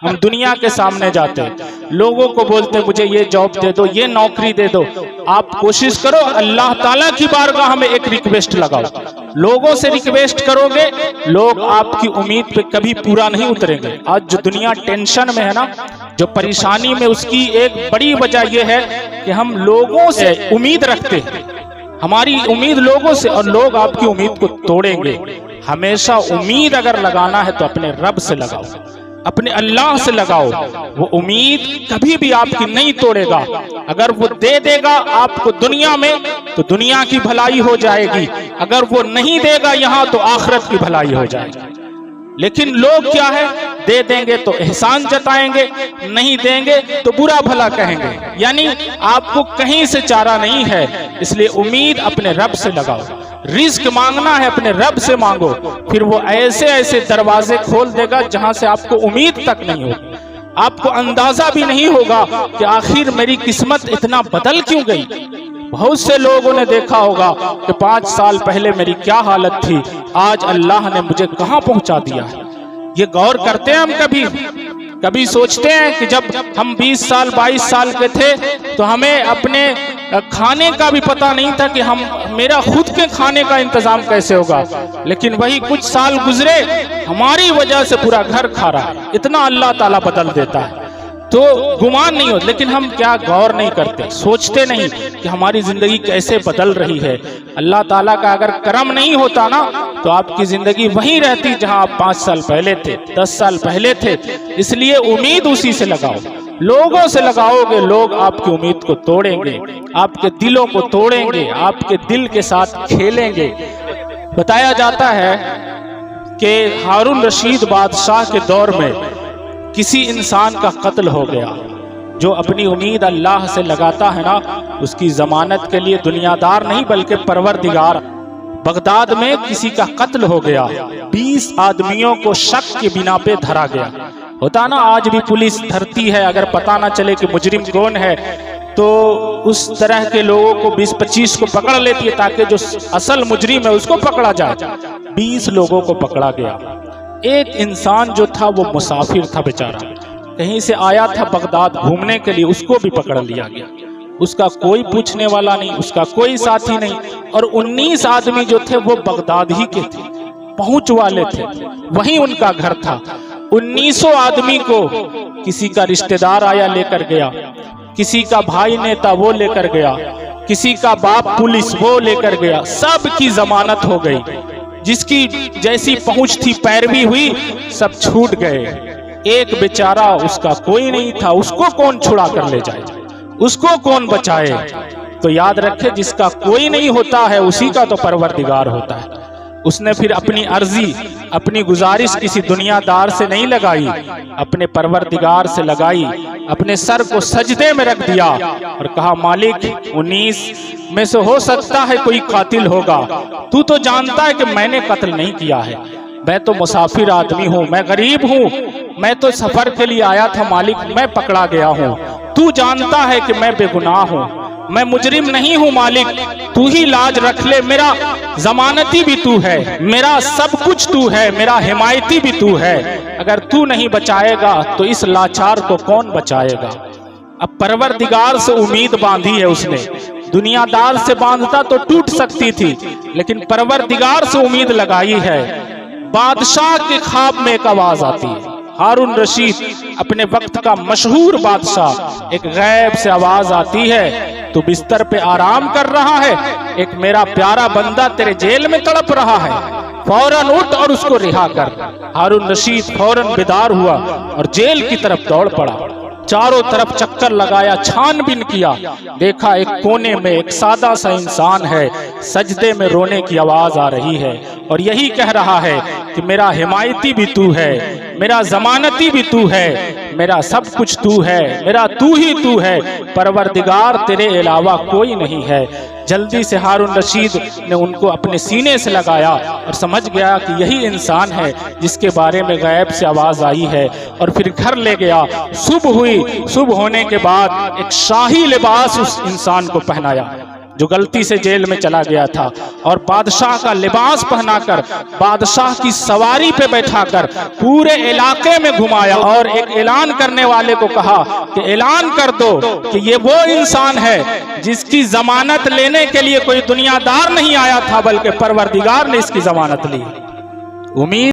हम दुनिया के सामने जाते, लोगों को बोलते मुझे ये जॉब दे दो, ये नौकरी दे दो। आप कोशिश करो अल्लाह ताला की बारगाह में एक रिक्वेस्ट लगाओ। लोगों से रिक्वेस्ट करोगे, लोग आपकी उम्मीद पे कभी पूरा नहीं उतरेंगे। आज जो दुनिया टेंशन में है ना, जो परेशानी में, उसकी एक बड़ी वजह यह है कि हम लोगों से उम्मीद रखते हैं। हमारी उम्मीद लोगों से, और लोग आपकी उम्मीद को तोड़ेंगे। हमेशा उम्मीद अगर लगाना है तो अपने रब से लगाओ, अपने अल्लाह से लगाओ। वो उम्मीद कभी भी आपकी नहीं तोड़ेगा। अगर वो दे देगा आपको दुनिया में तो दुनिया की भलाई हो जाएगी, अगर वो नहीं देगा यहाँ तो आखिरत की भलाई हो जाएगी। लेकिन लोग क्या है, दे देंगे तो एहसान जताएंगे, नहीं देंगे तो बुरा भला कहेंगे। यानी आपको कहीं से चारा नहीं है। इसलिए उम्मीद अपने रब से लगाओ। रिस्क मांगना है अपने रब से मांगो, फिर वो ऐसे ऐसे दरवाजे खोल देगा जहां से आपको उम्मीद तक नहीं होगी। आपको अंदाजा भी नहीं होगा कि आखिर मेरी किस्मत इतना बदल क्यों गई। बहुत से लोगों ने देखा होगा कि 5 साल पहले मेरी क्या हालत थी, आज अल्लाह ने मुझे कहां पहुंचा दिया है। ये गौर करते हैं हम कभी सोचते हैं कि जब हम 20 साल 22 साल के थे तो हमें अपने खाने का भी पता नहीं था कि मेरा खुद के खाने का इंतजाम कैसे होगा। लेकिन वही कुछ साल गुजरे, हमारी वजह से पूरा घर खा रहा है। इतना अल्लाह ताला बदल देता है तो गुमान नहीं हो। लेकिन हम क्या गौर नहीं करते, सोचते नहीं कि हमारी जिंदगी कैसे बदल रही है। अल्लाह ताला का अगर करम नहीं होता ना तो आपकी जिंदगी वहीं रहती जहां आप 5 साल पहले थे, 10 साल पहले थे। इसलिए उम्मीद उसी से लगाओ, लोगों से लगाओगे, लोग आपकी उम्मीद को तोड़ेंगे, आपके दिलों को तोड़ेंगे, आपके दिल के साथ खेलेंगे। बताया जाता है कि हारून रशीद बादशाह के दौर में किसी इंसान का कत्ल हो गया। जो अपनी उम्मीद अल्लाह से लगाता है ना, उसकी जमानत के लिए दुनियादार नहीं बल्कि परवरदिगार। बगदाद में किसी का कत्ल हो गया, 20 आदमियों को शक के बिना पे धरा गया। होता ना, आज भी पुलिस धरती है, अगर पता ना चले कि मुजरिम कौन है तो उस तरह के लोगों को 20-25 को पकड़ लेती है ताकि जो असल मुजरिम है उसको पकड़ा जाए। 20 लोगों को पकड़ा गया। एक इंसान जो था वो मुसाफिर था बेचारा, कहीं से आया था बगदाद घूमने के लिए, उसको भी पकड़ लिया गया। उसका कोई पूछने वाला नहीं, उसका कोई साथी नहीं। और 19 आदमी जो थे वो बगदाद ही के थे, पहुंच वाले थे, वहीं उनका घर था। 1900 आदमी को किसी का रिश्तेदार आया लेकर गया, किसी का भाई नेता वो लेकर गया, किसी का बाप पुलिस वो लेकर गया। सब की जमानत हो गई। जिसकी जैसी पहुंच थी, पैरवी हुई, सब छूट गए। एक बेचारा, उसका कोई नहीं था, उसको कौन छुड़ा कर ले जाए, उसको कौन बचाए। तो याद रखे, जिसका कोई नहीं होता है उसी का तो परवरदिगार होता है। उसने फिर अपनी अर्जी, अपनी गुजारिश किसी दुनियादार से नहीं लगाई, अपने परवरदिगार से लगाई। अपने सर को सजदे में रख दिया और कहा, मालिक 19 में से हो सकता है कोई कातिल होगा, तू तो जानता है कि मैंने कत्ल नहीं किया है। मैं तो मुसाफिर आदमी हूँ, मैं गरीब हूँ, मैं तो सफर के लिए आया था मालिक, मैं पकड़ा गया हूँ। तू जानता है कि मैं बेगुनाह हूँ, मैं मुजरिम नहीं हूँ मालिक, तू ही लाज रख ले। मेरा जमानती भी तू है, मेरा सब कुछ तू है, मेरा हिमायती भी तू है। अगर तू नहीं बचाएगा तो इस लाचार को कौन बचाएगा। अब परवरदिगार से उम्मीद बांधी है उसने, दुनियादार से बांधता तो टूट सकती थी, लेकिन परवरदिगार से उम्मीद लगाई है। बादशाह के ख्वाब में एक आवाज आती है। हारून रशीद अपने वक्त का मशहूर बादशाह, एक गैब से आवाज आती है, तू बिस्तर पे आराम कर रहा है, एक मेरा प्यारा बंदा तेरे जेल में तड़प रहा है, फौरन उठ और उसको रिहा कर। हारून रशीद फौरन बेदार हुआ और जेल की तरफ दौड़ पड़ा। चारों तरफ चक्कर लगाया, छानबीन किया, देखा एक कोने में एक सादा सा इंसान है, सजदे में रोने की आवाज आ रही है और यही कह रहा है कि मेरा हिमायती भी तू है, मेरा जमानती भी तू है, मेरा सब कुछ तू है, मेरा तू ही तू है, परवरदिगार तेरे अलावा कोई नहीं है। जल्दी से हारून रशीद ने उनको अपने सीने से लगाया और समझ गया कि यही इंसान है जिसके बारे में गैब से आवाज आई है, और फिर घर ले गया। सुबह हुई, सुबह होने के बाद एक शाही लिबास उस इंसान को पहनाया। जो गलती से जेल में चला गया था, और बादशाह का लिबास पहनाकर बादशाह की सवारी पे बैठाकर पूरे इलाके में घुमाया और एक ऐलान करने वाले को कहा कि ऐलान कर दो कि ये वो इंसान है जिसकी जमानत लेने के लिए कोई दुनियादार नहीं आया था, बल्कि परवरदिगार ने इसकी जमानत ली। उम्मीद